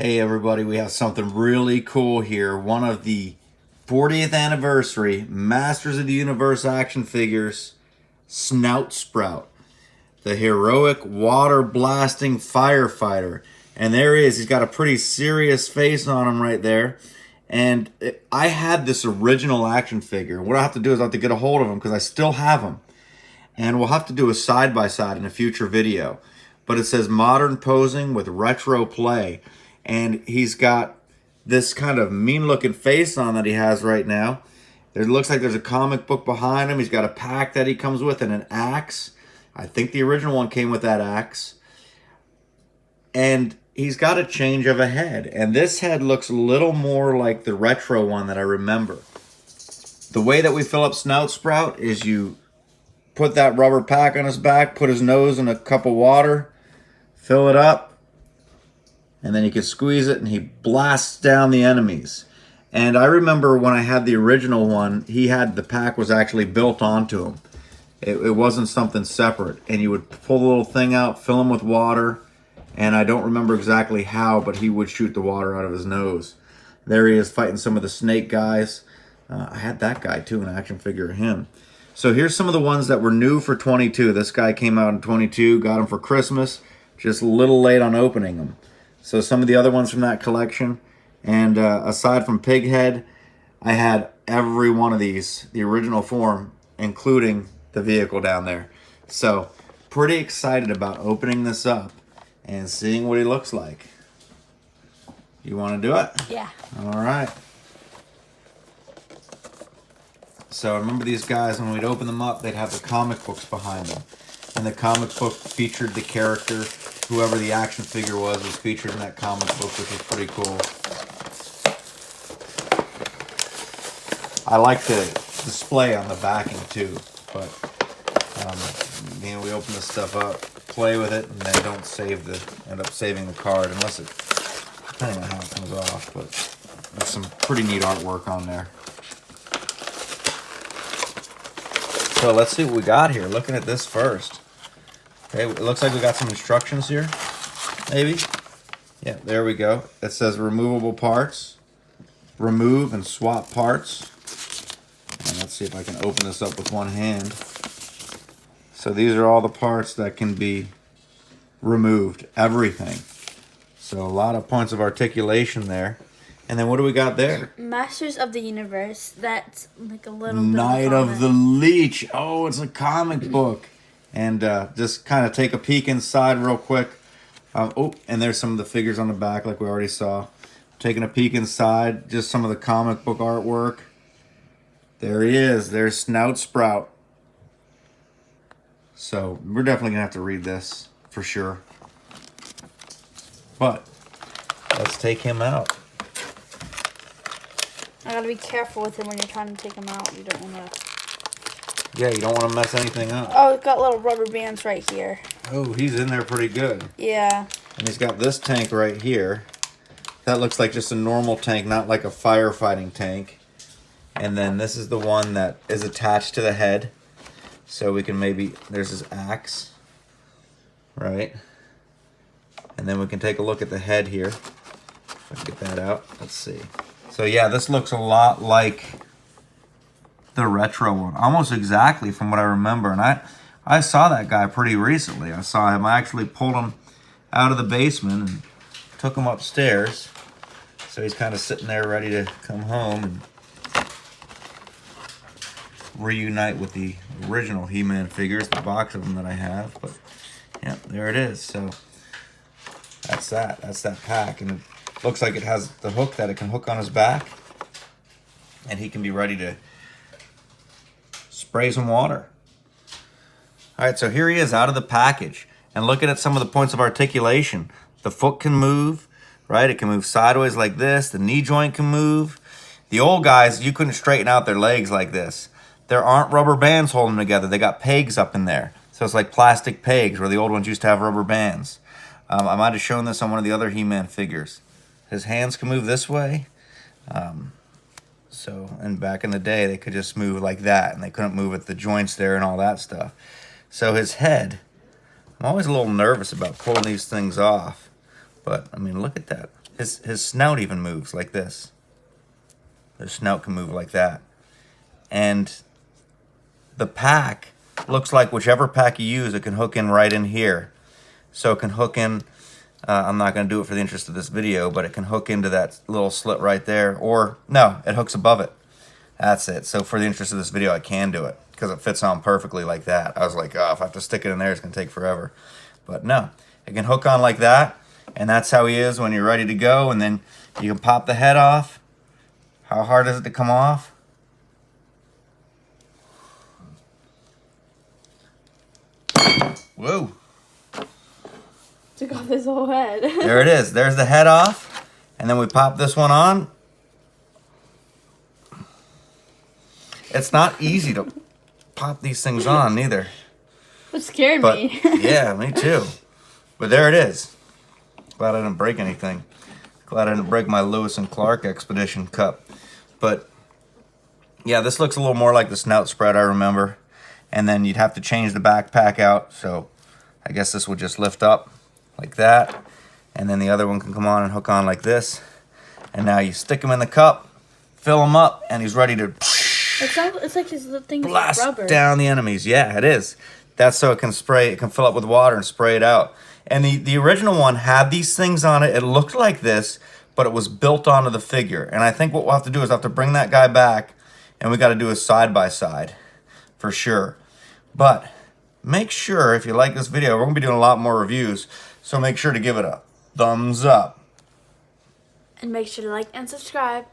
Hey everybody, we have something really cool here. One of the 40th anniversary Masters of the Universe action figures, Snout Spout, the heroic water blasting firefighter. And there he is. He's got a pretty serious face on him right there. And I had this original action figure. What I have to do is I have to get a hold of him because I still have him. And we'll have to do a side-by-side in a future video. But it says modern posing with retro play. And he's got this kind of mean-looking face on that he has right now. It looks like there's a comic book behind him. He's got a pack that he comes with and an axe. I think the original one came with that axe. And he's got a change of a head. And this head looks a little more like the retro one that I remember. The way that we fill up Snout Spout is you put that rubber pack on his back, put his nose in a cup of water, fill it up, and then you can squeeze it and he blasts down the enemies. And I remember when I had the original one, the pack was actually built onto him. It wasn't something separate. And you would pull the little thing out, fill him with water, and I don't remember exactly how, but he would shoot the water out of his nose. There he is fighting some of the snake guys. I had that guy too, an action figure of him. So here's some of the ones that were new for 22. This guy came out in 22, got him for Christmas, just a little late on opening them. So some of the other ones from that collection. And aside from Pighead, I had every one of these, the original form, including the vehicle down there. So pretty excited about opening this up and seeing what he looks like. You want to do it? Yeah. All right. So I remember these guys, when we'd open them up, they'd have the comic books behind them. And the comic book featured the character. Whoever the action figure was featured in that comic book, which was pretty cool. I like the display on the backing too, but we open this stuff up, play with it, and then don't end up saving the card unless it, depending on how it comes off. But there's some pretty neat artwork on there. So let's see what we got here. Looking at this first. Okay, it looks like we got some instructions here, maybe. Yeah, there we go. It says removable parts, remove and swap parts. And let's see if I can open this up with one hand. So these are all the parts that can be removed, everything. So a lot of points of articulation there. And then what do we got there? Masters of the Universe. That's like a little Night of the Leech. Oh, it's a comic book. And just kind of take a peek inside real quick. Oh, and there's some of the figures on the back like we already saw. Taking a peek inside, just some of the comic book artwork. There he is. There's Snout Spout. So we're definitely going to have to read this for sure. But let's take him out. I gotta be careful with him when you're trying to take him out. You don't want to... Yeah, you don't want to mess anything up. Oh, it's got little rubber bands right here. Oh, he's in there pretty good. Yeah. And he's got this tank right here. That looks like just a normal tank, not like a firefighting tank. And then this is the one that is attached to the head. So we can there's his axe. Right? And then we can take a look at the head here. If I can get that out. Let's see. So yeah, this looks a lot like the retro one, almost exactly from what I remember. And I saw that guy pretty recently. I saw him. I actually pulled him out of the basement and took him upstairs. So he's kind of sitting there ready to come home and reunite with the original He-Man figures, the box of them that I have. But yeah, there it is. So that's that. That's that pack. And it looks like it has the hook that it can hook on his back. And he can be ready to spray some water. All right, so here he is out of the package. And looking at some of the points of articulation. The foot can move, right? It can move sideways like this. The knee joint can move. The old guys, you couldn't straighten out their legs like this. There aren't rubber bands holding them together. They got pegs up in there. So it's like plastic pegs where the old ones used to have rubber bands. I might have shown this on one of the other He-Man figures. His hands can move this way. And back in the day, they could just move like that, and they couldn't move at the joints there and all that stuff. So his head, I'm always a little nervous about pulling these things off. But, I mean, look at that. his snout even moves like this. His snout can move like that. And the pack looks like whichever pack you use, it can hook in right in here. So it can hook in, I'm not going to do it for the interest of this video, but it can hook into that little slit right there. Or, no, it hooks above it. That's it. So for the interest of this video, I can do it because it fits on perfectly like that. I was like, oh, if I have to stick it in there, it's going to take forever. But no, it can hook on like that. And that's how he is when you're ready to go. And then you can pop the head off. How hard is it to come off? Whoa. Took off his whole head. There it is. There's the head off. And then we pop this one on. It's not easy to pop these things on neither. It scared But me. yeah, me too. But there it is. Glad I didn't break anything. Glad I didn't break my Lewis and Clark Expedition cup. But yeah, this looks a little more like the Snout Spout I remember. And then you'd have to change the backpack out. So I guess this would just lift up like that. And then the other one can come on and hook on like this. And now you stick him in the cup, fill him up, and he's ready to It's like his thing is blast rubber. down the enemies. Yeah, it is. That's so it can spray, it can fill up with water and spray it out. And the original one had these things on it. It looked like this, but it was built onto the figure. And I think what we'll have to do is have to bring that guy back, and we got to do a side-by-side for sure. But make sure, if you like this video, we're going to be doing a lot more reviews, so make sure to give it a thumbs up. And make sure to like and subscribe.